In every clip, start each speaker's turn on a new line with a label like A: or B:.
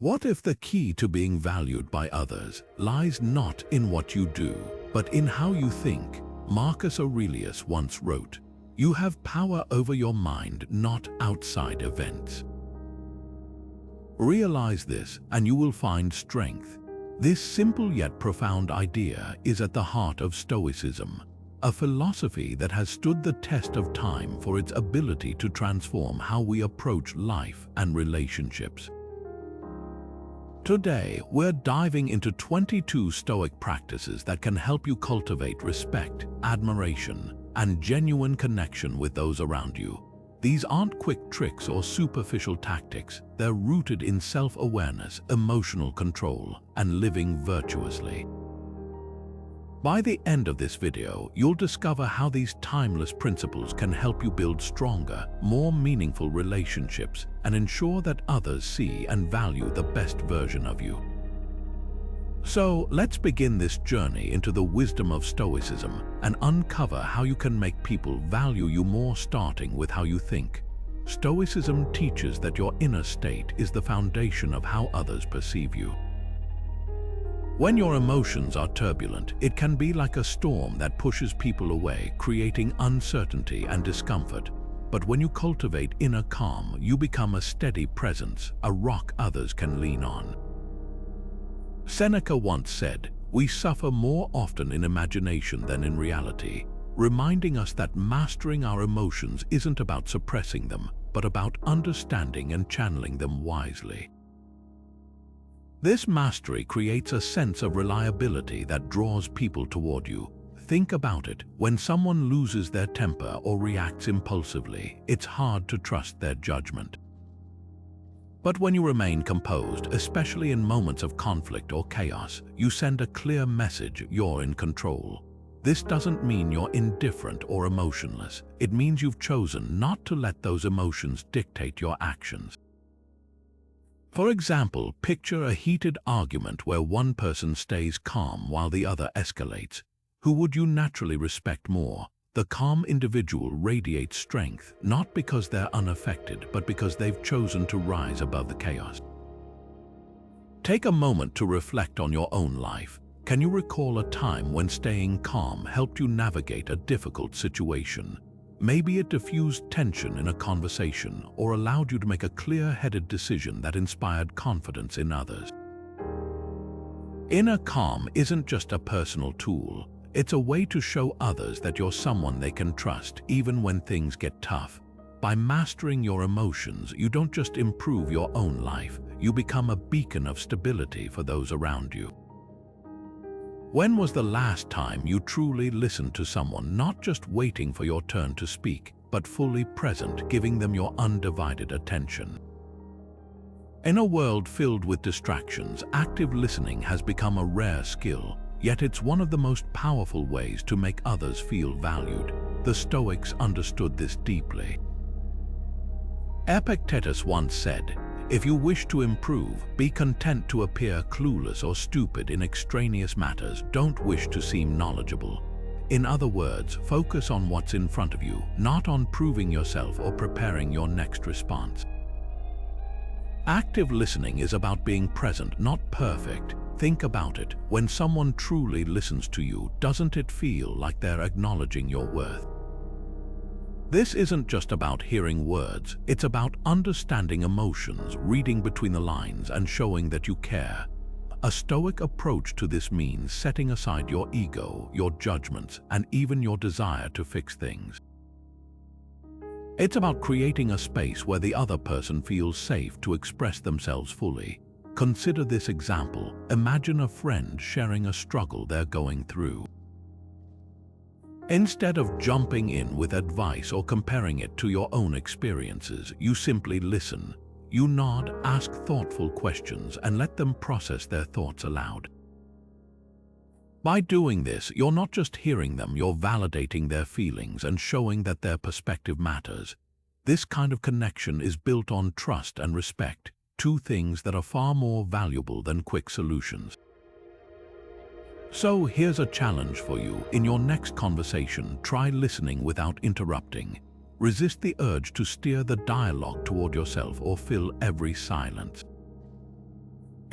A: What if the key to being valued by others lies not in what you do, but in how you think? Marcus Aurelius once wrote, "You have power over your mind, not outside events." Realize this and you will find strength. This simple yet profound idea is at the heart of Stoicism, a philosophy that has stood the test of time for its ability to transform how we approach life and relationships. Today, we're diving into 22 Stoic practices that can help you cultivate respect, admiration, and genuine connection with those around you. These aren't quick tricks or superficial tactics. They're rooted in self-awareness, emotional control, and living virtuously. By the end of this video, you'll discover how these timeless principles can help you build stronger, more meaningful relationships and ensure that others see and value the best version of you. So, let's begin this journey into the wisdom of Stoicism and uncover how you can make people value you more, starting with how you think. Stoicism teaches that your inner state is the foundation of how others perceive you. When your emotions are turbulent, it can be like a storm that pushes people away, creating uncertainty and discomfort. But when you cultivate inner calm, you become a steady presence, a rock others can lean on. Seneca once said, "We suffer more often in imagination than in reality," reminding us that mastering our emotions isn't about suppressing them, but about understanding and channeling them wisely. This mastery creates a sense of reliability that draws people toward you. Think about it. When someone loses their temper or reacts impulsively, it's hard to trust their judgment. But when you remain composed, especially in moments of conflict or chaos, you send a clear message: you're in control. This doesn't mean you're indifferent or emotionless. It means you've chosen not to let those emotions dictate your actions. For example, picture a heated argument where one person stays calm while the other escalates. Who would you naturally respect more? The calm individual radiates strength, not because they're unaffected, but because they've chosen to rise above the chaos. Take a moment to reflect on your own life. Can you recall a time when staying calm helped you navigate a difficult situation? Maybe it diffused tension in a conversation or allowed you to make a clear-headed decision that inspired confidence in others. Inner calm isn't just a personal tool. It's a way to show others that you're someone they can trust, even when things get tough. By mastering your emotions, you don't just improve your own life, you become a beacon of stability for those around you. When was the last time you truly listened to someone, not just waiting for your turn to speak, but fully present, giving them your undivided attention? In a world filled with distractions, active listening has become a rare skill. Yet it's one of the most powerful ways to make others feel valued. The Stoics understood this deeply. Epictetus once said, "If you wish to improve, be content to appear clueless or stupid in extraneous matters. Don't wish to seem knowledgeable." In other words, focus on what's in front of you, not on proving yourself or preparing your next response. Active listening is about being present, not perfect. Think about it. When someone truly listens to you, doesn't it feel like they're acknowledging your worth? This isn't just about hearing words, it's about understanding emotions, reading between the lines, and showing that you care. A Stoic approach to this means setting aside your ego, your judgments, and even your desire to fix things. It's about creating a space where the other person feels safe to express themselves fully. Consider this example. Imagine a friend sharing a struggle they're going through. Instead of jumping in with advice or comparing it to your own experiences, you simply listen. You nod, ask thoughtful questions, and let them process their thoughts aloud. By doing this, you're not just hearing them, you're validating their feelings and showing that their perspective matters. This kind of connection is built on trust and respect, two things that are far more valuable than quick solutions. So here's a challenge for you. In your next conversation, try listening without interrupting. Resist the urge to steer the dialogue toward yourself or fill every silence.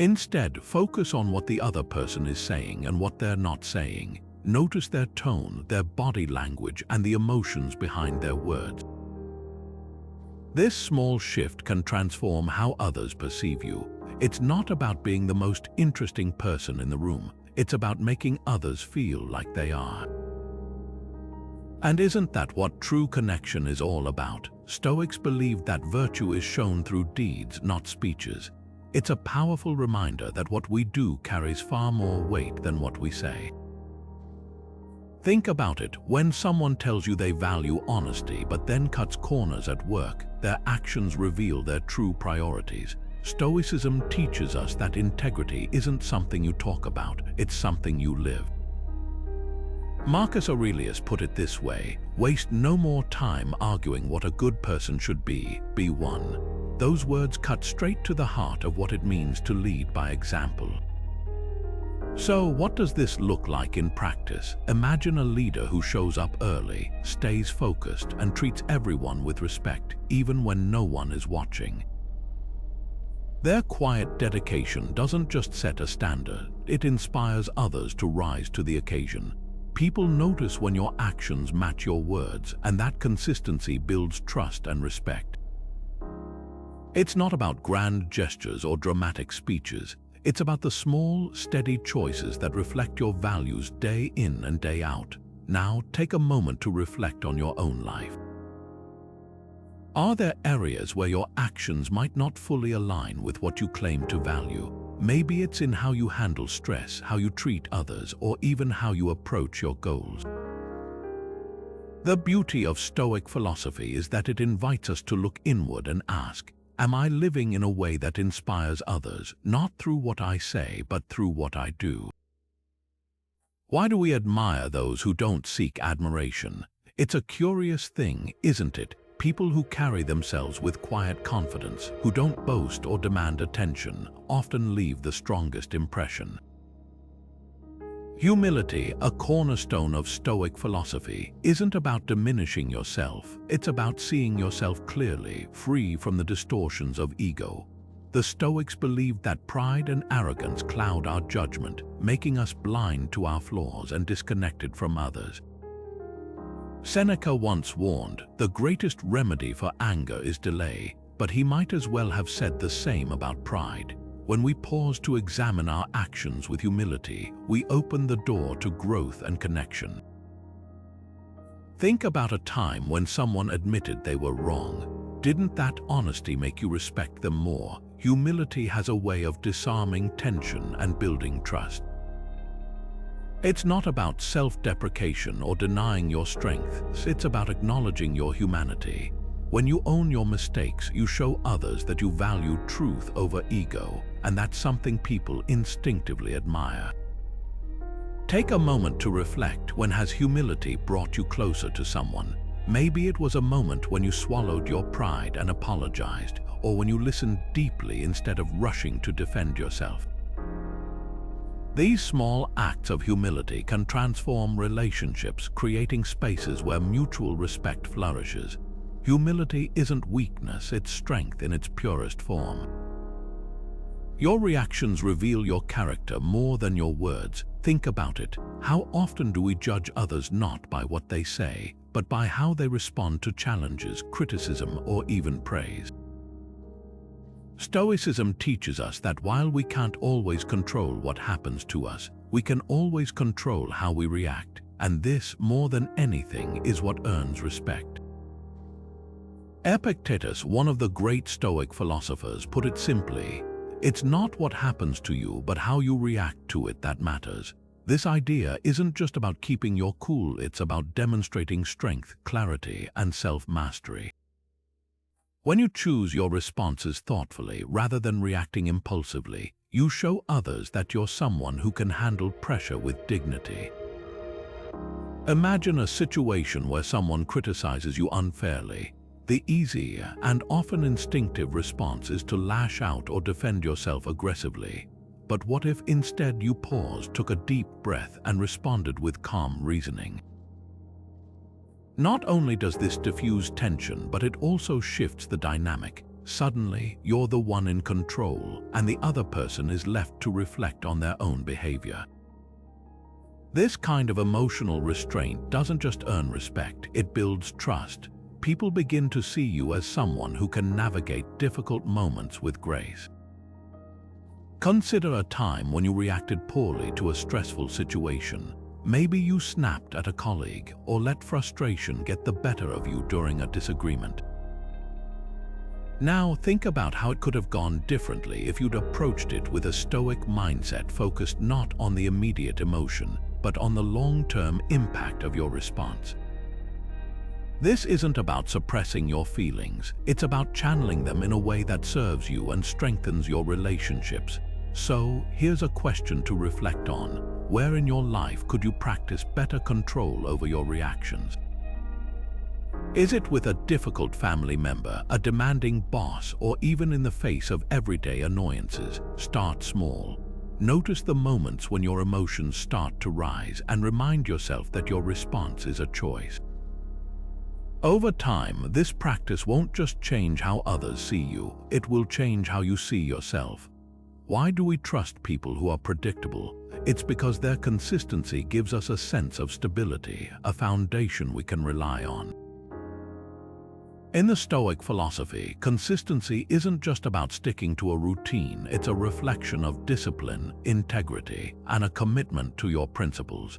A: Instead, focus on what the other person is saying and what they're not saying. Notice their tone, their body language, and the emotions behind their words. This small shift can transform how others perceive you. It's not about being the most interesting person in the room. It's about making others feel like they are. And isn't that what true connection is all about? Stoics believe that virtue is shown through deeds, not speeches. It's a powerful reminder that what we do carries far more weight than what we say. Think about it. When someone tells you they value honesty but then cuts corners at work, their actions reveal their true priorities. Stoicism teaches us that integrity isn't something you talk about, it's something you live. Marcus Aurelius put it this way: waste no more time arguing what a good person should be one. Those words cut straight to the heart of what it means to lead by example. So, what does this look like in practice? Imagine a leader who shows up early, stays focused, and treats everyone with respect, even when no one is watching. Their quiet dedication doesn't just set a standard, it inspires others to rise to the occasion. People notice when your actions match your words, and that consistency builds trust and respect. It's not about grand gestures or dramatic speeches. It's about the small, steady choices that reflect your values day in and day out. Now, take a moment to reflect on your own life. Are there areas where your actions might not fully align with what you claim to value? Maybe it's in how you handle stress, how you treat others, or even how you approach your goals. The beauty of Stoic philosophy is that it invites us to look inward and ask, am I living in a way that inspires others, not through what I say, but through what I do? Why do we admire those who don't seek admiration? It's a curious thing, isn't it? People who carry themselves with quiet confidence, who don't boast or demand attention, often leave the strongest impression. Humility, a cornerstone of Stoic philosophy, isn't about diminishing yourself. It's about seeing yourself clearly, free from the distortions of ego. The Stoics believed that pride and arrogance cloud our judgment, making us blind to our flaws and disconnected from others. Seneca once warned, the greatest remedy for anger is delay, but he might as well have said the same about pride. When we pause to examine our actions with humility, we open the door to growth and connection. Think about a time when someone admitted they were wrong. Didn't that honesty make you respect them more? Humility has a way of disarming tension and building trust. It's not about self-deprecation or denying your strength. It's about acknowledging your humanity. When you own your mistakes, you show others that you value truth over ego, and that's something people instinctively admire. Take a moment to reflect. When has humility brought you closer to someone? Maybe it was a moment when you swallowed your pride and apologized, or when you listened deeply instead of rushing to defend yourself. These small acts of humility can transform relationships, creating spaces where mutual respect flourishes. Humility isn't weakness, it's strength in its purest form. Your reactions reveal your character more than your words. Think about it. How often do we judge others not by what they say, but by how they respond to challenges, criticism, or even praise? Stoicism teaches us that while we can't always control what happens to us, we can always control how we react, and this, more than anything, is what earns respect. Epictetus, one of the great Stoic philosophers, put it simply, it's not what happens to you, but how you react to it that matters. This idea isn't just about keeping your cool, it's about demonstrating strength, clarity, and self-mastery. When you choose your responses thoughtfully rather than reacting impulsively, you show others that you're someone who can handle pressure with dignity. Imagine a situation where someone criticizes you unfairly. The easy and often instinctive response is to lash out or defend yourself aggressively. But what if instead you paused, took a deep breath, and responded with calm reasoning? Not only does this diffuse tension, but it also shifts the dynamic. suddenly you're the one in control, and the other person is left to reflect on their own behavior. This kind of emotional restraint doesn't just earn respect, it builds trust. People begin to see you as someone who can navigate difficult moments with grace. Consider a time when you reacted poorly to a stressful situation. Maybe you snapped at a colleague or let frustration get the better of you during a disagreement. Now think about how it could have gone differently if you'd approached it with a stoic mindset focused not on the immediate emotion, but on the long-term impact of your response. This isn't about suppressing your feelings, it's about channeling them in a way that serves you and strengthens your relationships. So, here's a question to reflect on. Where in your life could you practice better control over your reactions? Is it with a difficult family member, a demanding boss, or even in the face of everyday annoyances? Start small. Notice the moments when your emotions start to rise and remind yourself that your response is a choice. Over time, this practice won't just change how others see you, it will change how you see yourself. Why do we trust people who are predictable? It's because their consistency gives us a sense of stability, a foundation we can rely on. In the Stoic philosophy, consistency isn't just about sticking to a routine, it's a reflection of discipline, integrity, and a commitment to your principles.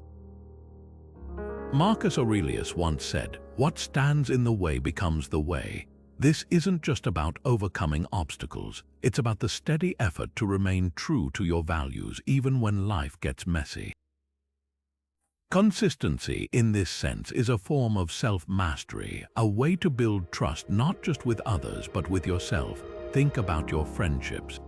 A: Marcus Aurelius once said, "What stands in the way becomes the way." This isn't just about overcoming obstacles, it's about the steady effort to remain true to your values even when life gets messy. Consistency, in this sense, is a form of self-mastery, a way to build trust not just with others but with yourself. Think about your friendships.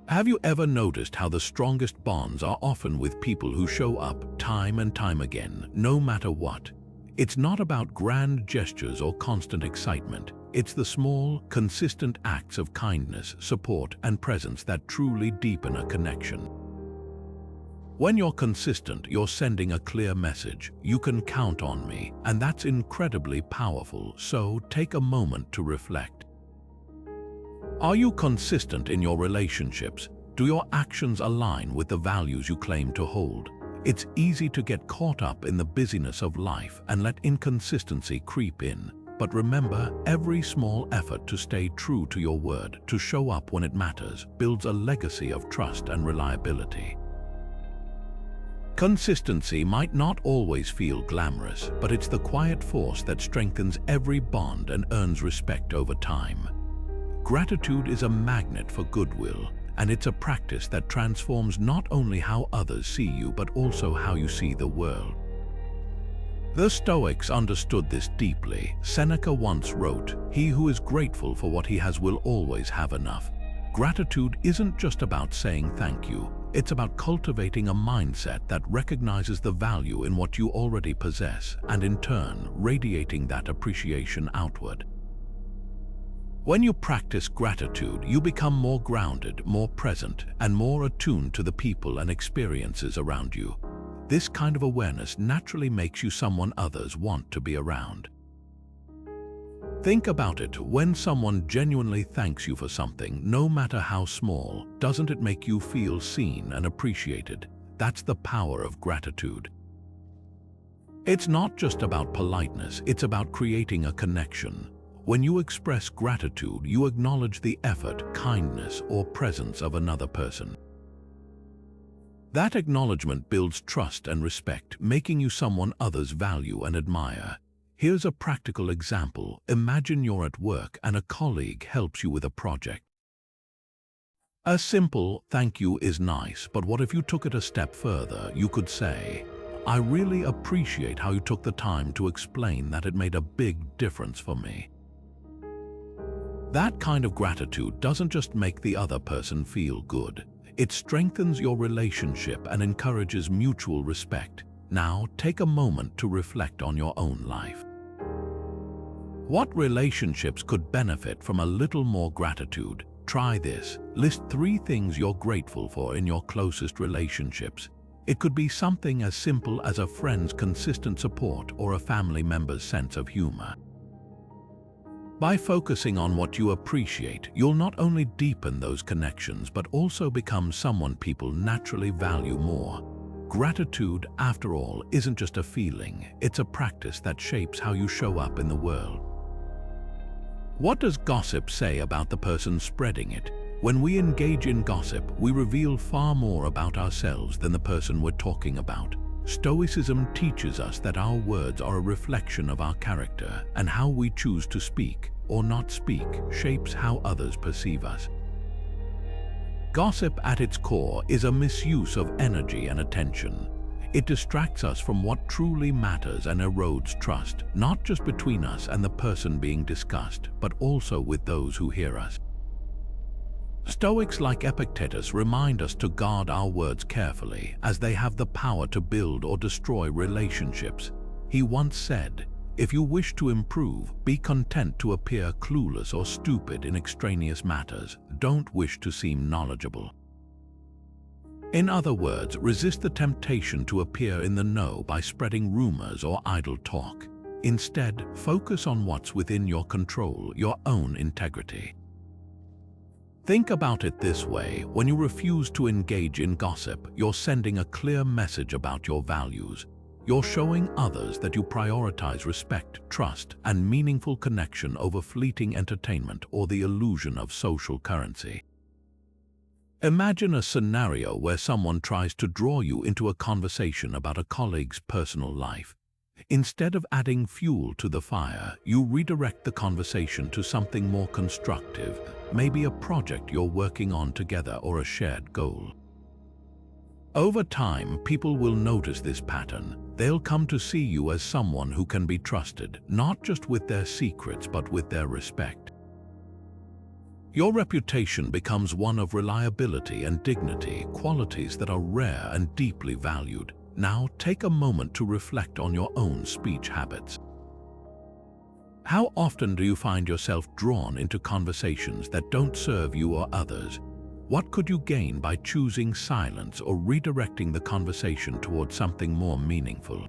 A: Have you ever noticed how the strongest bonds are often with people who show up time and time again, no matter what? It's not about grand gestures or constant excitement. It's the small, consistent acts of kindness, support, and presence that truly deepen a connection. When you're consistent, you're sending a clear message. You can count on me, and that's incredibly powerful, so take a moment to reflect. Are you consistent in your relationships? Do your actions align with the values you claim to hold? It's easy to get caught up in the busyness of life and let inconsistency creep in. But remember, every small effort to stay true to your word, to show up when it matters, builds a legacy of trust and reliability. Consistency might not always feel glamorous, but it's the quiet force that strengthens every bond and earns respect over time. Gratitude is a magnet for goodwill, and it's a practice that transforms not only how others see you, but also how you see the world. The Stoics understood this deeply. Seneca once wrote, "He who is grateful for what he has will always have enough." Gratitude isn't just about saying thank you, it's about cultivating a mindset that recognizes the value in what you already possess, and in turn, radiating that appreciation outward. When you practice gratitude, you become more grounded, more present, and more attuned to the people and experiences around you. This kind of awareness naturally makes you someone others want to be around. Think about it. When someone genuinely thanks you for something, no matter how small, doesn't it make you feel seen and appreciated? That's the power of gratitude. It's not just about politeness, it's about creating a connection. When you express gratitude, you acknowledge the effort, kindness, or presence of another person. That acknowledgement builds trust and respect, making you someone others value and admire. Here's a practical example. Imagine you're at work and a colleague helps you with a project. A simple "thank you" is nice, but what if you took it a step further? You could say, "I really appreciate how you took the time to explain that. It made a big difference for me." That kind of gratitude doesn't just make the other person feel good. It strengthens your relationship and encourages mutual respect. Now, take a moment to reflect on your own life. What relationships could benefit from a little more gratitude? Try this. List 3 things you're grateful for in your closest relationships. It could be something as simple as a friend's consistent support or a family member's sense of humor. By focusing on what you appreciate, you'll not only deepen those connections but also become someone people naturally value more. Gratitude, after all, isn't just a feeling, it's a practice that shapes how you show up in the world. What does gossip say about the person spreading it? When we engage in gossip, we reveal far more about ourselves than the person we're talking about. Stoicism teaches us that our words are a reflection of our character, and how we choose to speak or not speak shapes how others perceive us. Gossip at its core is a misuse of energy and attention. It distracts us from what truly matters and erodes trust, not just between us and the person being discussed, but also with those who hear us. Stoics like Epictetus remind us to guard our words carefully, as they have the power to build or destroy relationships. He once said, "If you wish to improve, be content to appear clueless or stupid in extraneous matters. Don't wish to seem knowledgeable." In other words, resist the temptation to appear in the know by spreading rumors or idle talk. Instead, focus on what's within your control, your own integrity. Think about it this way: when you refuse to engage in gossip, you're sending a clear message about your values. You're showing others that you prioritize respect, trust, and meaningful connection over fleeting entertainment or the illusion of social currency. Imagine a scenario where someone tries to draw you into a conversation about a colleague's personal life. Instead of adding fuel to the fire, you redirect the conversation to something more constructive, maybe a project you're working on together or a shared goal. Over time, people will notice this pattern. They'll come to see you as someone who can be trusted, not just with their secrets but with their respect. Your reputation becomes one of reliability and dignity, qualities that are rare and deeply valued. Now, take a moment to reflect on your own speech habits. How often do you find yourself drawn into conversations that don't serve you or others? What could you gain by choosing silence or redirecting the conversation towards something more meaningful?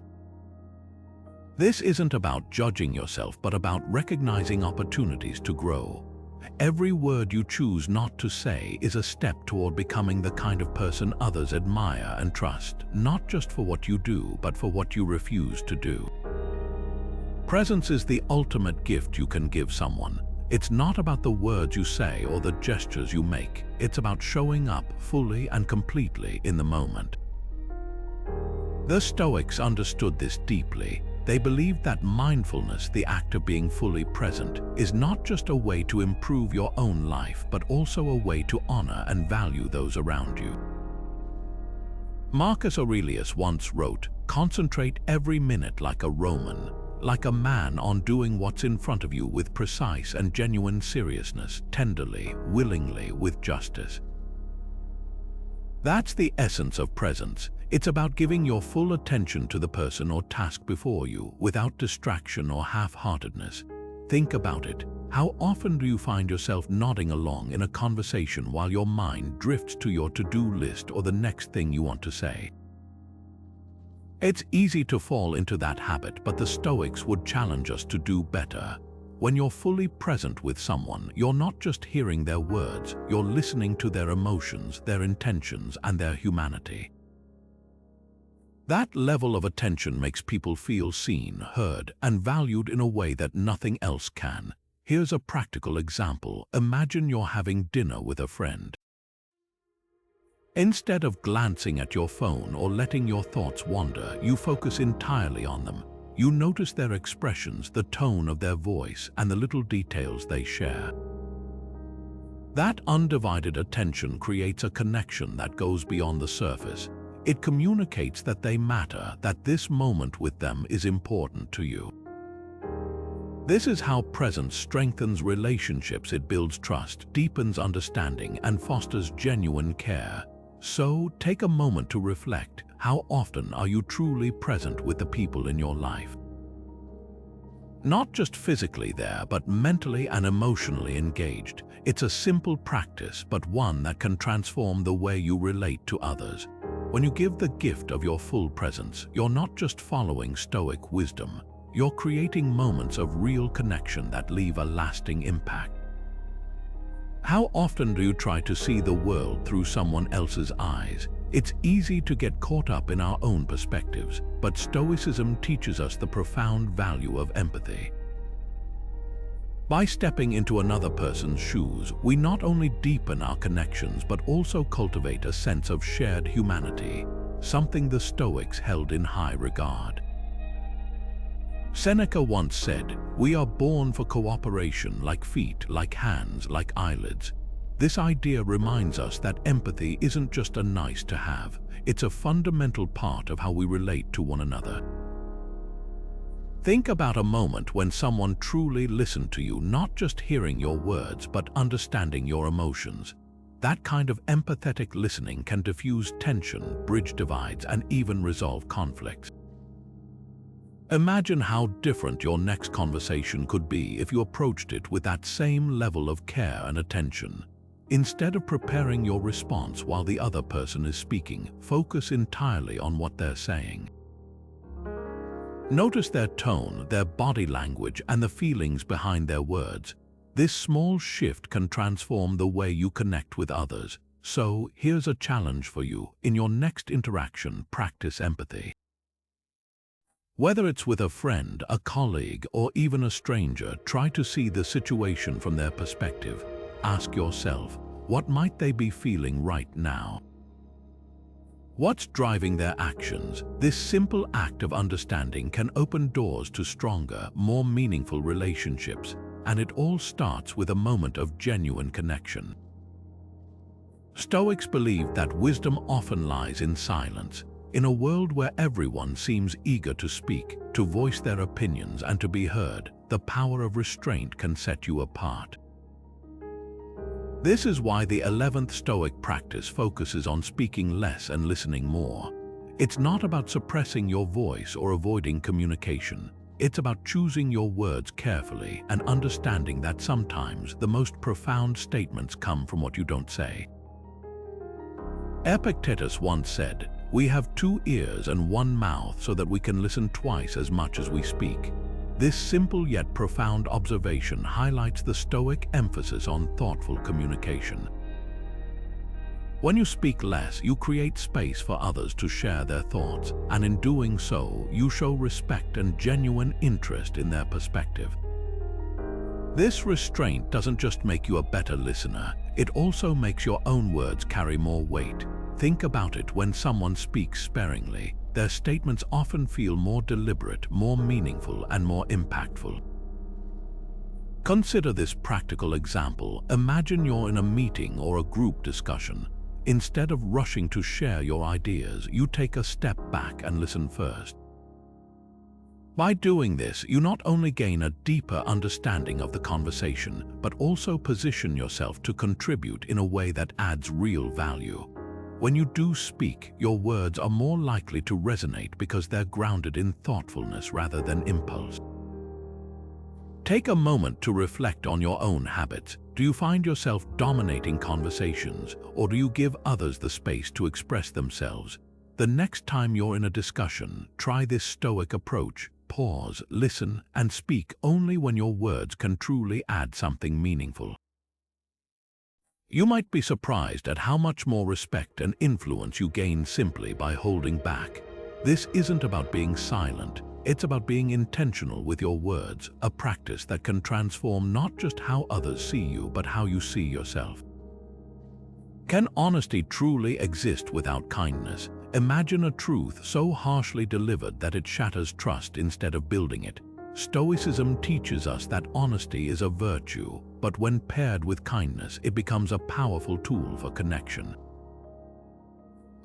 A: This isn't about judging yourself, but about recognizing opportunities to grow. Every word you choose not to say is a step toward becoming the kind of person others admire and trust, not just for what you do, but for what you refuse to do. Presence is the ultimate gift you can give someone. It's not about the words you say or the gestures you make. It's about showing up fully and completely in the moment. The Stoics understood this deeply. They believed that mindfulness, the act of being fully present, is not just a way to improve your own life, but also a way to honor and value those around you. Marcus Aurelius once wrote, "Concentrate every minute like a Roman, like a man on doing what's in front of you with precise and genuine seriousness, tenderly, willingly, with justice." That's the essence of presence. It's about giving your full attention to the person or task before you, without distraction or half-heartedness. Think about it. How often do you find yourself nodding along in a conversation while your mind drifts to your to-do list or the next thing you want to say? It's easy to fall into that habit, but the Stoics would challenge us to do better. When you're fully present with someone, you're not just hearing their words, you're listening to their emotions, their intentions, and their humanity. That level of attention makes people feel seen, heard, and valued in a way that nothing else can. Here's a practical example. Imagine you're having dinner with a friend. Instead of glancing at your phone or letting your thoughts wander, you focus entirely on them. You notice their expressions, the tone of their voice, and the little details they share. That undivided attention creates a connection that goes beyond the surface. It communicates that they matter, that this moment with them is important to you. This is how presence strengthens relationships. It builds trust, deepens understanding, and fosters genuine care. So, take a moment to reflect. How often are you truly present with the people in your life? Not just physically there, but mentally and emotionally engaged. It's a simple practice, but one that can transform the way you relate to others. When you give the gift of your full presence, you're not just following Stoic wisdom. you're creating moments of real connection that leave a lasting impact. How often do you try to see the world through someone else's eyes? It's easy to get caught up in our own perspectives, but Stoicism teaches us the profound value of empathy. By stepping into another person's shoes, we not only deepen our connections but also cultivate a sense of shared humanity, something the Stoics held in high regard. Seneca once said, "We are born for cooperation, like feet, like hands, like eyelids." This idea reminds us that empathy isn't just a nice to have, it's a fundamental part of how we relate to one another. Think about a moment when someone truly listened to you, not just hearing your words, but understanding your emotions. That kind of empathetic listening can diffuse tension, bridge divides, and even resolve conflicts. Imagine how different your next conversation could be if you approached it with that same level of care and attention. Instead of preparing your response while the other person is speaking, focus entirely on what they're saying. Notice their tone, their body language, and the feelings behind their words. This small shift can transform the way you connect with others. So, here's a challenge for you. In your next interaction, practice empathy. Whether it's with a friend, a colleague, or even a stranger, try to see the situation from their perspective. Ask yourself, what might they be feeling right now? What's driving their actions? This simple act of understanding can open doors to stronger, more meaningful relationships, and it all starts with a moment of genuine connection. Stoics believe that wisdom often lies in silence. In a world where everyone seems eager to speak, to voice their opinions, and to be heard, the power of restraint can set you apart. This is why the 11th Stoic practice focuses on speaking less and listening more. It's not about suppressing your voice or avoiding communication. It's about choosing your words carefully and understanding that sometimes the most profound statements come from what you don't say. Epictetus once said, "We have 2 ears and 1 mouth so that we can listen twice as much as we speak." This simple yet profound observation highlights the Stoic emphasis on thoughtful communication. When you speak less, you create space for others to share their thoughts, and in doing so, you show respect and genuine interest in their perspective. This restraint doesn't just make you a better listener, it also makes your own words carry more weight. Think about it: when someone speaks sparingly, their statements often feel more deliberate, more meaningful, and more impactful. Consider this practical example. Imagine you're in a meeting or a group discussion. Instead of rushing to share your ideas, you take a step back and listen first. By doing this, you not only gain a deeper understanding of the conversation, but also position yourself to contribute in a way that adds real value. When you do speak, your words are more likely to resonate because they're grounded in thoughtfulness rather than impulse. Take a moment to reflect on your own habits. Do you find yourself dominating conversations, or do you give others the space to express themselves? The next time you're in a discussion, try this Stoic approach. Pause, listen, and speak only when your words can truly add something meaningful. You might be surprised at how much more respect and influence you gain simply by holding back. This isn't about being silent, it's about being intentional with your words, a practice that can transform not just how others see you, but how you see yourself. Can honesty truly exist without kindness? Imagine a truth so harshly delivered that it shatters trust instead of building it. Stoicism teaches us that honesty is a virtue, but when paired with kindness, it becomes a powerful tool for connection.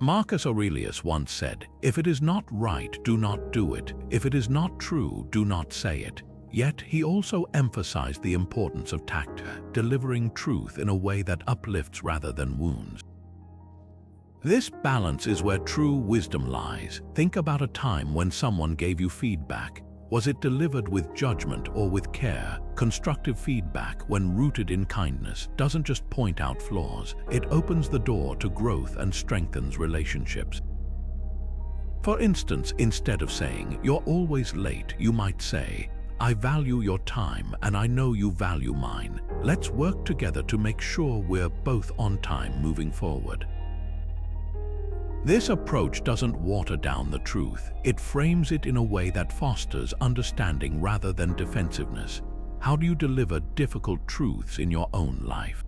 A: Marcus Aurelius once said, "If it is not right, do not do it. If it is not true, do not say it." Yet he also emphasized the importance of tact, delivering truth in a way that uplifts rather than wounds. This balance is where true wisdom lies. Think about a time when someone gave you feedback. Was it delivered with judgment or with care? Constructive feedback, when rooted in kindness, doesn't just point out flaws. It opens the door to growth and strengthens relationships. For instance, instead of saying, "You're always late," you might say, "I value your time and I know you value mine. Let's work together to make sure we're both on time moving forward." This approach doesn't water down the truth. It frames it in a way that fosters understanding rather than defensiveness. How do you deliver difficult truths in your own life?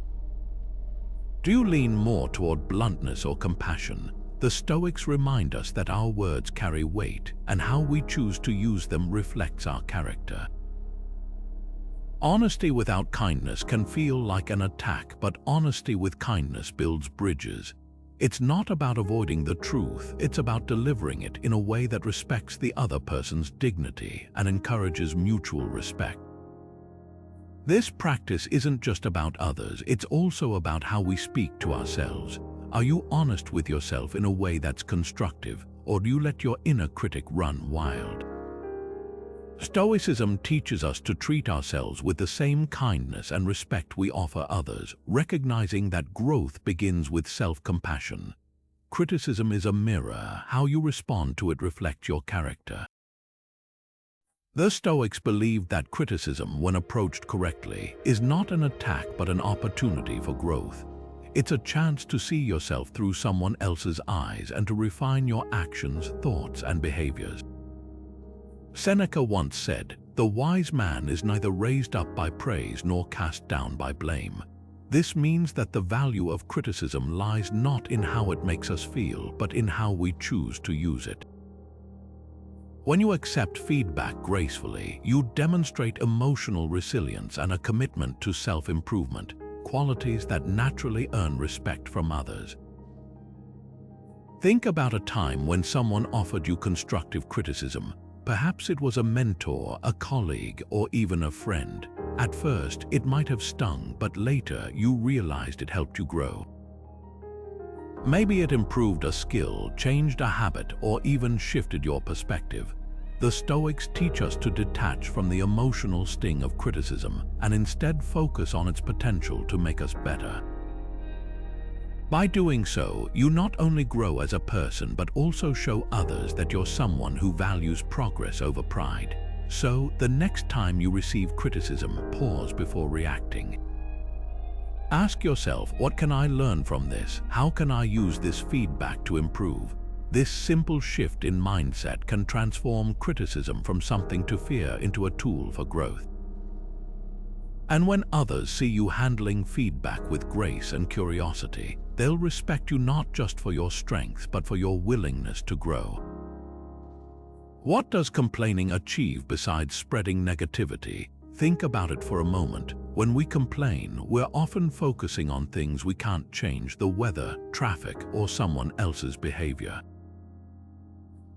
A: Do you lean more toward bluntness or compassion? The Stoics remind us that our words carry weight, and how we choose to use them reflects our character. Honesty without kindness can feel like an attack, but honesty with kindness builds bridges. It's not about avoiding the truth, it's about delivering it in a way that respects the other person's dignity and encourages mutual respect. This practice isn't just about others, it's also about how we speak to ourselves. Are you honest with yourself in a way that's constructive, or do you let your inner critic run wild? Stoicism teaches us to treat ourselves with the same kindness and respect we offer others, recognizing that growth begins with self-compassion. Criticism is a mirror. How you respond to it reflects your character. The Stoics believed that criticism, when approached correctly, is not an attack but an opportunity for growth. It's a chance to see yourself through someone else's eyes and to refine your actions, thoughts, and behaviors. Seneca once said, "The wise man is neither raised up by praise nor cast down by blame." This means that the value of criticism lies not in how it makes us feel, but in how we choose to use it. When you accept feedback gracefully, you demonstrate emotional resilience and a commitment to self-improvement, qualities that naturally earn respect from others. Think about a time when someone offered you constructive criticism. Perhaps it was a mentor, a colleague, or even a friend. At first, it might have stung, but later you realized it helped you grow. Maybe it improved a skill, changed a habit, or even shifted your perspective. The Stoics teach us to detach from the emotional sting of criticism and instead focus on its potential to make us better. By doing so, you not only grow as a person but also show others that you're someone who values progress over pride. So, the next time you receive criticism, pause before reacting. Ask yourself, what can I learn from this? How can I use this feedback to improve? This simple shift in mindset can transform criticism from something to fear into a tool for growth. And when others see you handling feedback with grace and curiosity, they'll respect you not just for your strength, but for your willingness to grow. What does complaining achieve besides spreading negativity? Think about it for a moment. When we complain, we're often focusing on things we can't change: the weather, traffic, or someone else's behavior.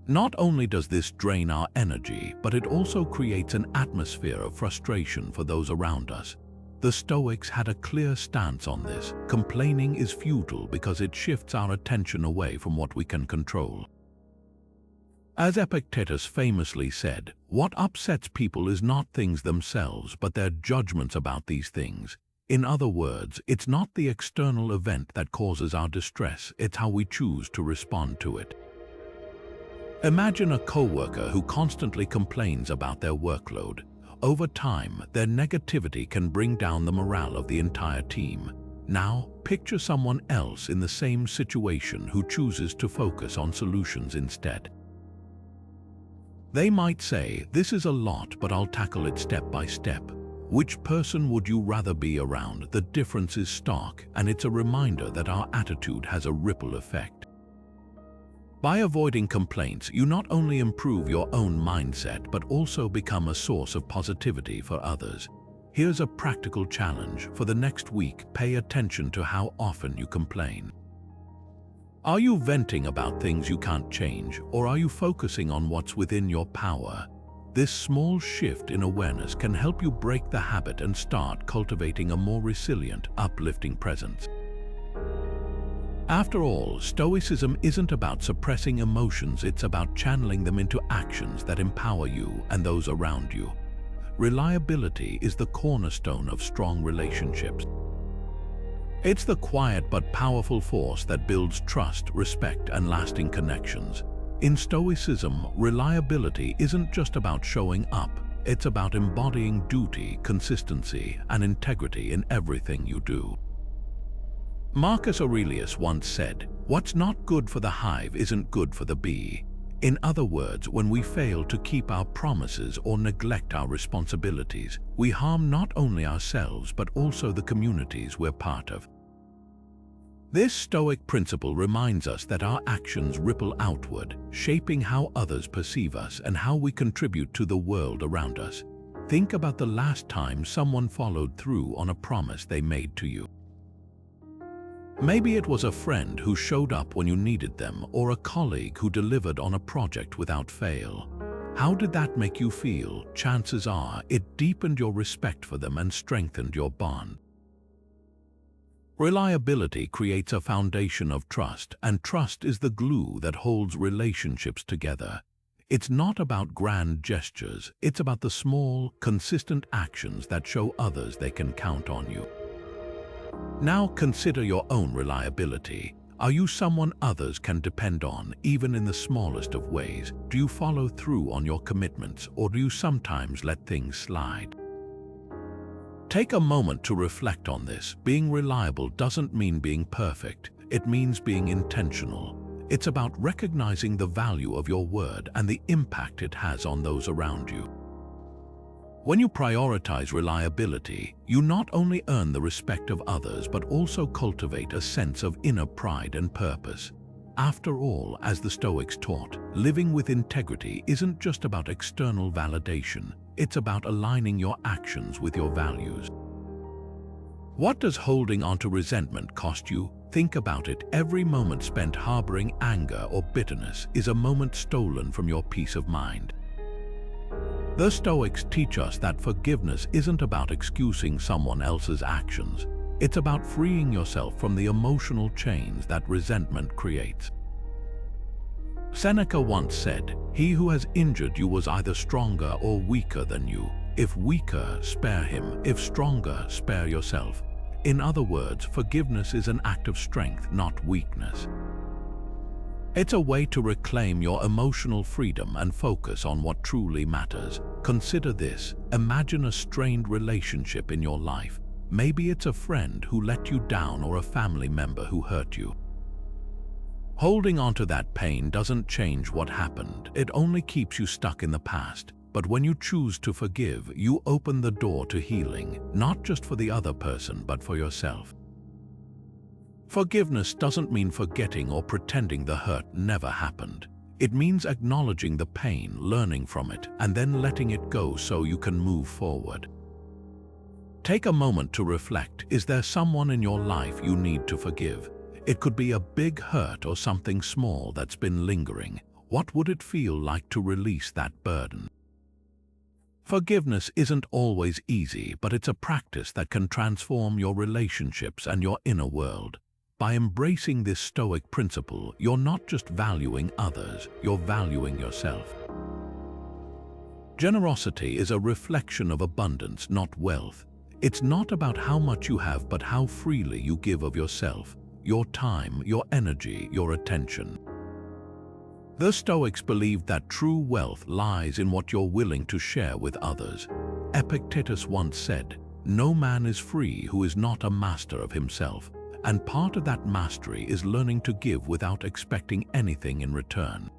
A: Not only does this drain our energy, but it also creates an atmosphere of frustration for those around us. The Stoics had a clear stance on this. Complaining is futile because it shifts our attention away from what we can control. As Epictetus famously said, what upsets people is not things themselves, but their judgments about these things. In other words, it's not the external event that causes our distress, it's how we choose to respond to it. Imagine a coworker who constantly complains about their workload. Over time, their negativity can bring down the morale of the entire team. Now, picture someone else in the same situation who chooses to focus on solutions instead. They might say, "This is a lot, but I'll tackle it step by step." Which person would you rather be around? The difference is stark, and it's a reminder that our attitude has a ripple effect. By avoiding complaints, you not only improve your own mindset, but also become a source of positivity for others. Here's a practical challenge. For the next week, pay attention to how often you complain. Are you venting about things you can't change, or are you focusing on what's within your power? This small shift in awareness can help you break the habit and start cultivating a more resilient, uplifting presence. After all, Stoicism isn't about suppressing emotions, it's about channeling them into actions that empower you and those around you. Reliability is the cornerstone of strong relationships. It's the quiet but powerful force that builds trust, respect, and lasting connections. In Stoicism, reliability isn't just about showing up, it's about embodying duty, consistency, and integrity in everything you do. Marcus Aurelius once said, "What's not good for the hive isn't good for the bee." In other words, when we fail to keep our promises or neglect our responsibilities, we harm not only ourselves but also the communities we're part of. This Stoic principle reminds us that our actions ripple outward, shaping how others perceive us and how we contribute to the world around us. Think about the last time someone followed through on a promise they made to you. Maybe it was a friend who showed up when you needed them, or a colleague who delivered on a project without fail. How did that make you feel? Chances are it deepened your respect for them and strengthened your bond. Reliability creates a foundation of trust, and trust is the glue that holds relationships together. It's not about grand gestures, it's about the small, consistent actions that show others they can count on you. Now consider your own reliability. Are you someone others can depend on, even in the smallest of ways? Do you follow through on your commitments, or do you sometimes let things slide? Take a moment to reflect on this. Being reliable doesn't mean being perfect. It means being intentional. It's about recognizing the value of your word and the impact it has on those around you. When you prioritize reliability, you not only earn the respect of others but also cultivate a sense of inner pride and purpose. After all, as the Stoics taught, living with integrity isn't just about external validation. It's about aligning your actions with your values. What does holding onto resentment cost you? Think about it. Every moment spent harboring anger or bitterness is a moment stolen from your peace of mind. The Stoics teach us that forgiveness isn't about excusing someone else's actions. It's about freeing yourself from the emotional chains that resentment creates. Seneca once said, "He who has injured you was either stronger or weaker than you. If weaker, spare him. If stronger, spare yourself." In other words, forgiveness is an act of strength, not weakness. It's a way to reclaim your emotional freedom and focus on what truly matters. Consider this. Imagine a strained relationship in your life. Maybe it's a friend who let you down or a family member who hurt you. Holding on to that pain doesn't change what happened. It only keeps you stuck in the past. But when you choose to forgive, you open the door to healing, not just for the other person, but for yourself. Forgiveness doesn't mean forgetting or pretending the hurt never happened. It means acknowledging the pain, learning from it, and then letting it go so you can move forward. Take a moment to reflect. Is there someone in your life you need to forgive? It could be a big hurt or something small that's been lingering. What would it feel like to release that burden? Forgiveness isn't always easy, but it's a practice that can transform your relationships and your inner world. By embracing this Stoic principle, you're not just valuing others, you're valuing yourself. Generosity is a reflection of abundance, not wealth. It's not about how much you have, but how freely you give of yourself, your time, your energy, your attention. The Stoics believed that true wealth lies in what you're willing to share with others. Epictetus once said, "No man is free who is not a master of himself," and part of that mastery is learning to give without expecting anything in return.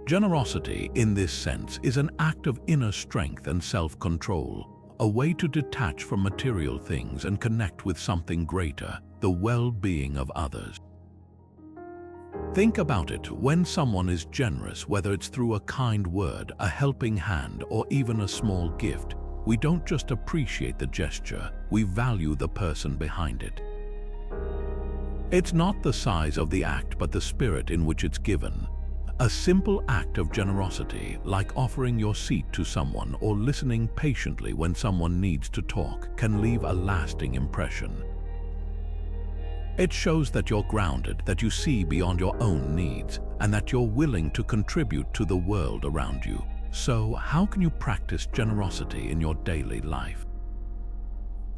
A: Generosity, in this sense, is an act of inner strength and self-control, a way to detach from material things and connect with something greater, the well-being of others. Think about it. When someone is generous, whether it's through a kind word, a helping hand, or even a small gift, we don't just appreciate the gesture, we value the person behind it. It's not the size of the act, but the spirit in which it's given. A simple act of generosity, like offering your seat to someone or listening patiently when someone needs to talk, can leave a lasting impression. It shows that you're grounded, that you see beyond your own needs, and that you're willing to contribute to the world around you. So, how can you practice generosity in your daily life?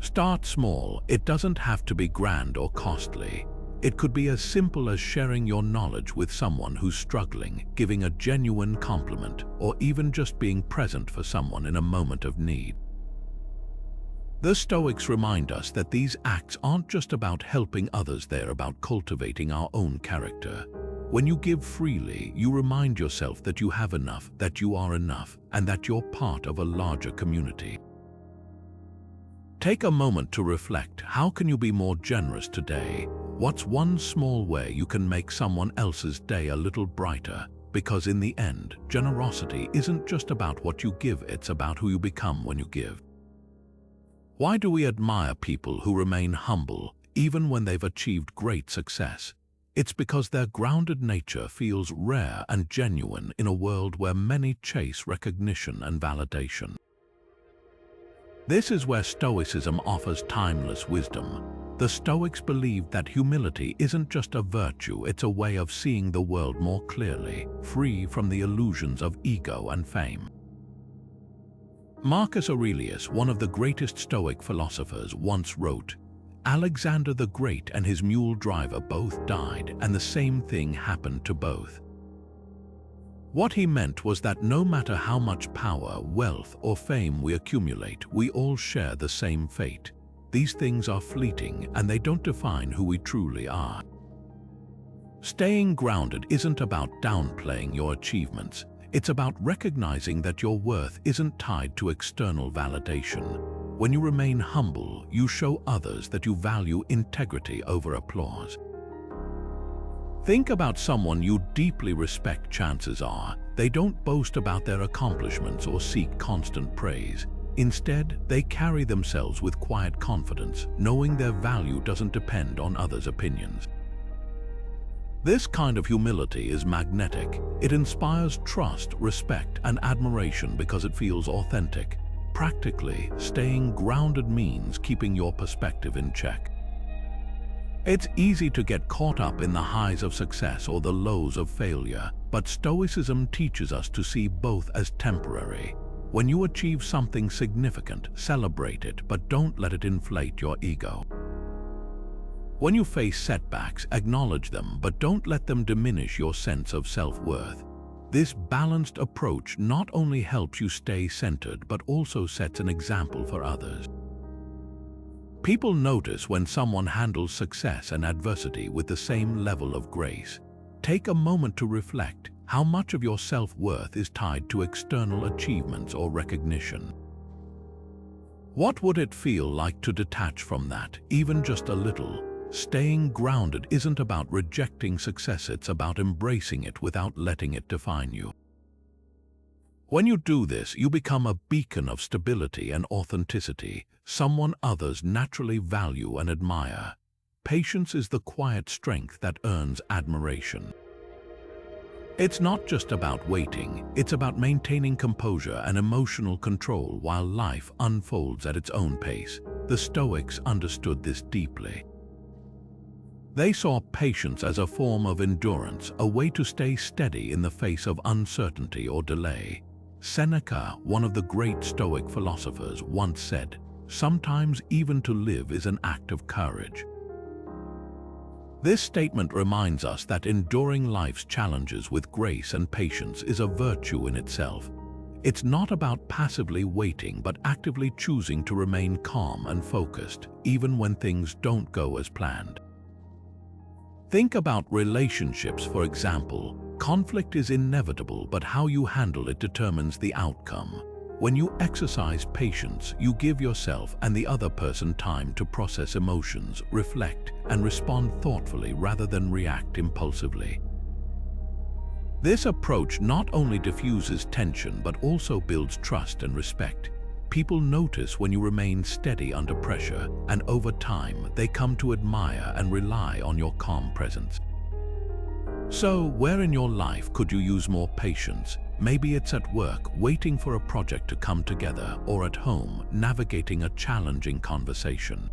A: Start small. It doesn't have to be grand or costly. It could be as simple as sharing your knowledge with someone who's struggling, giving a genuine compliment, or even just being present for someone in a moment of need. The Stoics remind us that these acts aren't just about helping others, they're about cultivating our own character. When you give freely, you remind yourself that you have enough, that you are enough, and that you're part of a larger community. Take a moment to reflect. How can you be more generous today? What's one small way you can make someone else's day a little brighter? Because in the end, generosity isn't just about what you give, it's about who you become when you give. Why do we admire people who remain humble, even when they've achieved great success? It's because their grounded nature feels rare and genuine in a world where many chase recognition and validation. This is where Stoicism offers timeless wisdom. The Stoics believed that humility isn't just a virtue, it's a way of seeing the world more clearly, free from the illusions of ego and fame. Marcus Aurelius, one of the greatest Stoic philosophers, once wrote, "Alexander the Great and his mule driver both died, and the same thing happened to both." What he meant was that no matter how much power, wealth, or fame we accumulate, we all share the same fate. These things are fleeting, and they don't define who we truly are. Staying grounded isn't about downplaying your achievements. It's about recognizing that your worth isn't tied to external validation. When you remain humble, you show others that you value integrity over applause. Think about someone you deeply respect. Chances are they don't boast about their accomplishments or seek constant praise. Instead, they carry themselves with quiet confidence, knowing their value doesn't depend on others' opinions. This kind of humility is magnetic. It inspires trust, respect, and admiration because it feels authentic. Practically, staying grounded means keeping your perspective in check. It's easy to get caught up in the highs of success or the lows of failure, but Stoicism teaches us to see both as temporary. When you achieve something significant, celebrate it, but don't let it inflate your ego. When you face setbacks, acknowledge them, but don't let them diminish your sense of self-worth. This balanced approach not only helps you stay centered, but also sets an example for others. People notice when someone handles success and adversity with the same level of grace. Take a moment to reflect. How much of your self-worth is tied to external achievements or recognition? What would it feel like to detach from that, even just a little? Staying grounded isn't about rejecting success, it's about embracing it without letting it define you. When you do this, you become a beacon of stability and authenticity, someone others naturally value and admire. Patience is the quiet strength that earns admiration. It's not just about waiting, it's about maintaining composure and emotional control while life unfolds at its own pace. The Stoics understood this deeply. They saw patience as a form of endurance, a way to stay steady in the face of uncertainty or delay. Seneca, one of the great Stoic philosophers, once said, "Sometimes even to live is an act of courage." This statement reminds us that enduring life's challenges with grace and patience is a virtue in itself. It's not about passively waiting, but actively choosing to remain calm and focused, even when things don't go as planned. Think about relationships, for example. Conflict is inevitable, but how you handle it determines the outcome. When you exercise patience, you give yourself and the other person time to process emotions, reflect, and respond thoughtfully rather than react impulsively. This approach not only diffuses tension but also builds trust and respect. People notice when you remain steady under pressure, and over time they come to admire and rely on your calm presence. So, where in your life could you use more patience? Maybe it's at work, waiting for a project to come together, or at home, navigating a challenging conversation.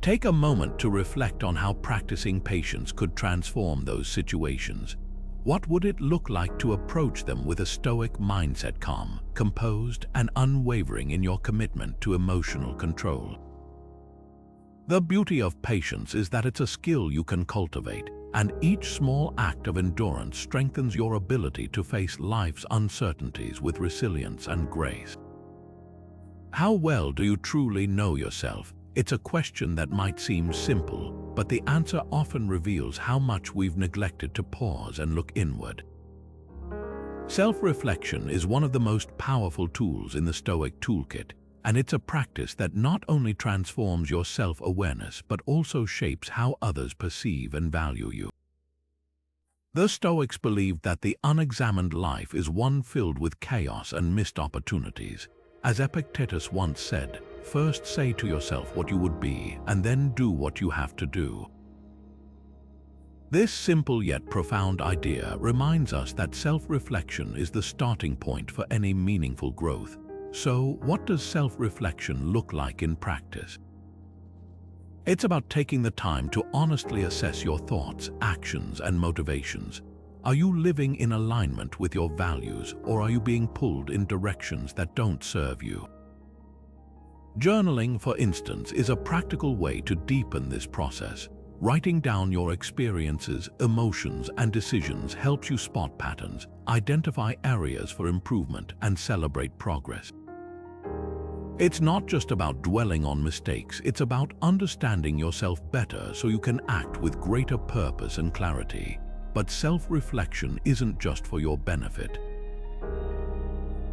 A: Take a moment to reflect on how practicing patience could transform those situations. What would it look like to approach them with a Stoic mindset, calm, composed, and unwavering in your commitment to emotional control? The beauty of patience is that it's a skill you can cultivate, and each small act of endurance strengthens your ability to face life's uncertainties with resilience and grace. How well do you truly know yourself? It's a question that might seem simple, but the answer often reveals how much we've neglected to pause and look inward. Self-reflection is one of the most powerful tools in the Stoic toolkit, and it's a practice that not only transforms your self-awareness but also shapes how others perceive and value you. The Stoics believed that the unexamined life is one filled with chaos and missed opportunities. As Epictetus once said, "First say to yourself what you would be, and then do what you have to do." This simple yet profound idea reminds us that self-reflection is the starting point for any meaningful growth. So, what does self-reflection look like in practice? It's about taking the time to honestly assess your thoughts, actions, and motivations. Are you living in alignment with your values, or are you being pulled in directions that don't serve you? Journaling, for instance, is a practical way to deepen this process. Writing down your experiences, emotions, and decisions helps you spot patterns, identify areas for improvement, and celebrate progress. It's not just about dwelling on mistakes, it's about understanding yourself better so you can act with greater purpose and clarity. But self-reflection isn't just for your benefit.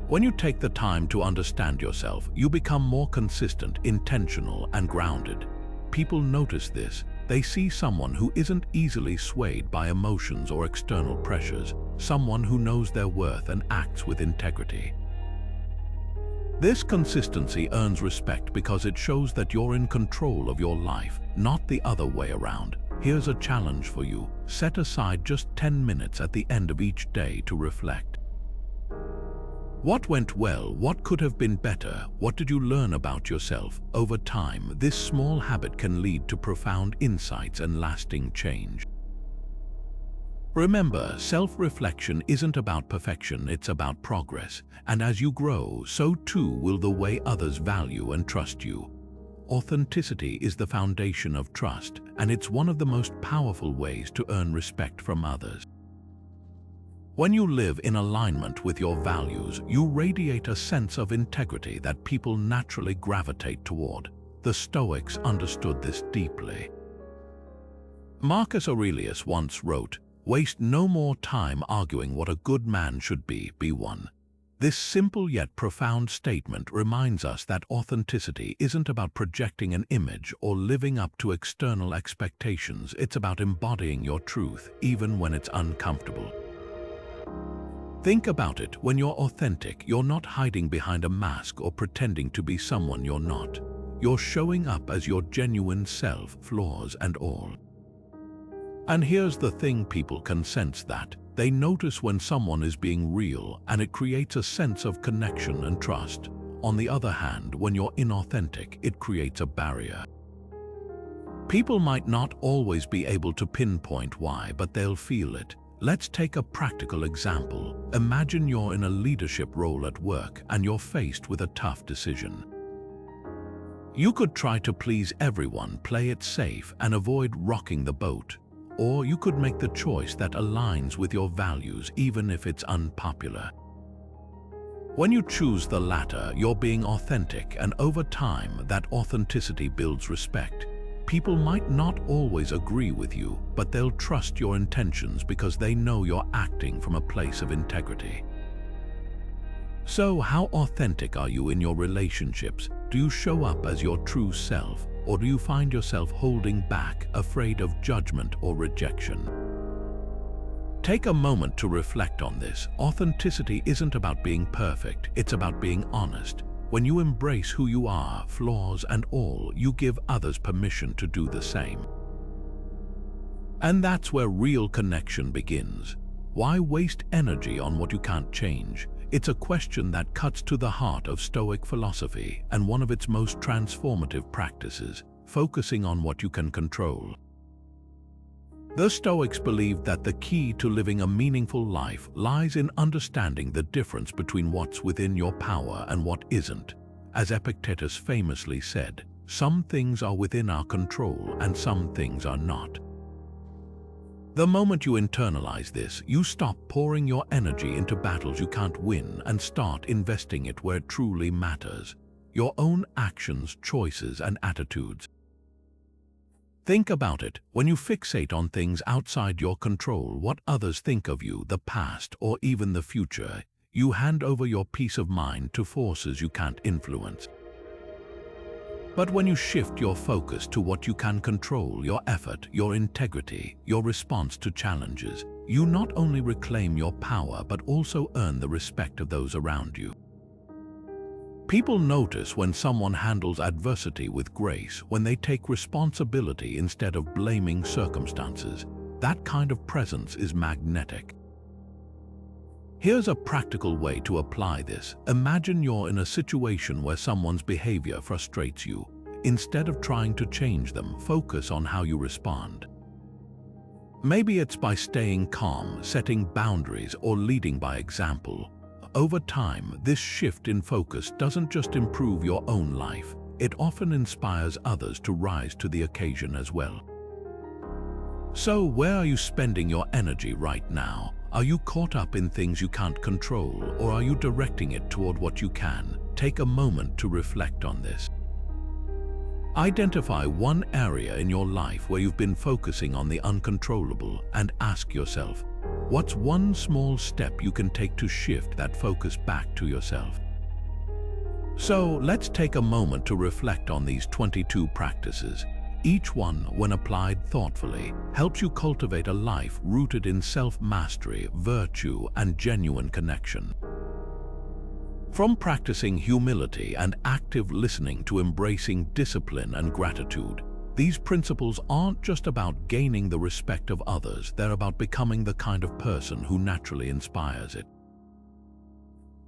A: When you take the time to understand yourself, you become more consistent, intentional, and grounded. People notice this. They see someone who isn't easily swayed by emotions or external pressures, someone who knows their worth and acts with integrity. This consistency earns respect because it shows that you're in control of your life, not the other way around. Here's a challenge for you. Set aside just 10 minutes at the end of each day to reflect. What went well? What could have been better? What did you learn about yourself? Over time, this small habit can lead to profound insights and lasting change. Remember, self-reflection isn't about perfection, it's about progress. And as you grow, so too will the way others value and trust you. Authenticity is the foundation of trust, and it's one of the most powerful ways to earn respect from others. When you live in alignment with your values, you radiate a sense of integrity that people naturally gravitate toward. The Stoics understood this deeply. Marcus Aurelius once wrote, "Waste no more time arguing what a good man should be one." This simple yet profound statement reminds us that authenticity isn't about projecting an image or living up to external expectations. It's about embodying your truth, even when it's uncomfortable. Think about it. When you're authentic, you're not hiding behind a mask or pretending to be someone you're not. You're showing up as your genuine self, flaws and all. And here's the thing, people can sense that. They notice when someone is being real, and it creates a sense of connection and trust. On the other hand, when you're inauthentic, it creates a barrier. People might not always be able to pinpoint why, but they'll feel it. Let's take a practical example. Imagine you're in a leadership role at work and you're faced with a tough decision. You could try to please everyone, play it safe, and avoid rocking the boat. Or you could make the choice that aligns with your values, even if it's unpopular. When you choose the latter, you're being authentic, and over time, that authenticity builds respect. People might not always agree with you, but they'll trust your intentions because they know you're acting from a place of integrity. So, how authentic are you in your relationships? Do you show up as your true self, or do you find yourself holding back, afraid of judgment or rejection? Take a moment to reflect on this. Authenticity isn't about being perfect, it's about being honest. When you embrace who you are, flaws and all, you give others permission to do the same. And that's where real connection begins. Why waste energy on what you can't change? It's a question that cuts to the heart of Stoic philosophy and one of its most transformative practices, focusing on what you can control. The Stoics believed that the key to living a meaningful life lies in understanding the difference between what's within your power and what isn't. As Epictetus famously said, some things are within our control and some things are not. The moment you internalize this, you stop pouring your energy into battles you can't win and start investing it where it truly matters: your own actions, choices, and attitudes. Think about it. When you fixate on things outside your control, what others think of you, the past, or even the future, you hand over your peace of mind to forces you can't influence. But when you shift your focus to what you can control, your effort, your integrity, your response to challenges, you not only reclaim your power but also earn the respect of those around you. People notice when someone handles adversity with grace, when they take responsibility instead of blaming circumstances. That kind of presence is magnetic. Here's a practical way to apply this. Imagine you're in a situation where someone's behavior frustrates you. Instead of trying to change them, focus on how you respond. Maybe it's by staying calm, setting boundaries, or leading by example. Over time, this shift in focus doesn't just improve your own life, it often inspires others to rise to the occasion as well. So, where are you spending your energy right now? Are you caught up in things you can't control, or are you directing it toward what you can? Take a moment to reflect on this. Identify one area in your life where you've been focusing on the uncontrollable and ask yourself, what's one small step you can take to shift that focus back to yourself? So let's take a moment to reflect on these 22 practices. Each one, when applied thoughtfully, helps you cultivate a life rooted in self-mastery, virtue, and genuine connection. From practicing humility and active listening to embracing discipline and gratitude, these principles aren't just about gaining the respect of others, they're about becoming the kind of person who naturally inspires it.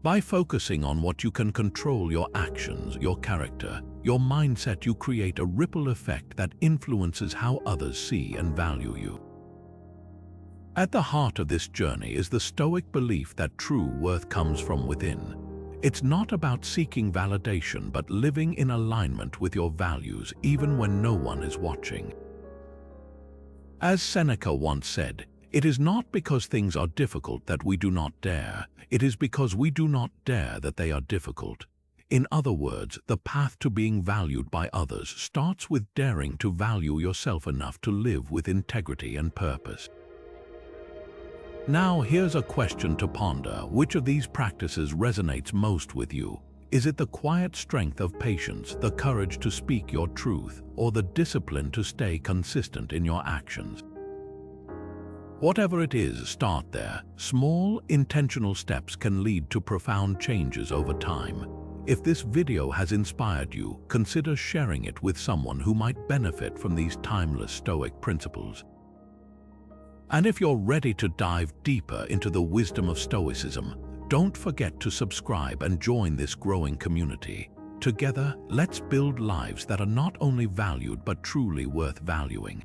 A: By focusing on what you can control, your actions, your character, your mindset, you create a ripple effect that influences how others see and value you. At the heart of this journey is the Stoic belief that true worth comes from within. It's not about seeking validation, but living in alignment with your values even when no one is watching. As Seneca once said, it is not because things are difficult that we do not dare, it is because we do not dare that they are difficult. In other words, the path to being valued by others starts with daring to value yourself enough to live with integrity and purpose. Now, here's a question to ponder. Which of these practices resonates most with you? Is it the quiet strength of patience, the courage to speak your truth, or the discipline to stay consistent in your actions? Whatever it is, start there. Small, intentional steps can lead to profound changes over time. If this video has inspired you, consider sharing it with someone who might benefit from these timeless Stoic principles. And if you're ready to dive deeper into the wisdom of Stoicism, don't forget to subscribe and join this growing community. Together, let's build lives that are not only valued but truly worth valuing.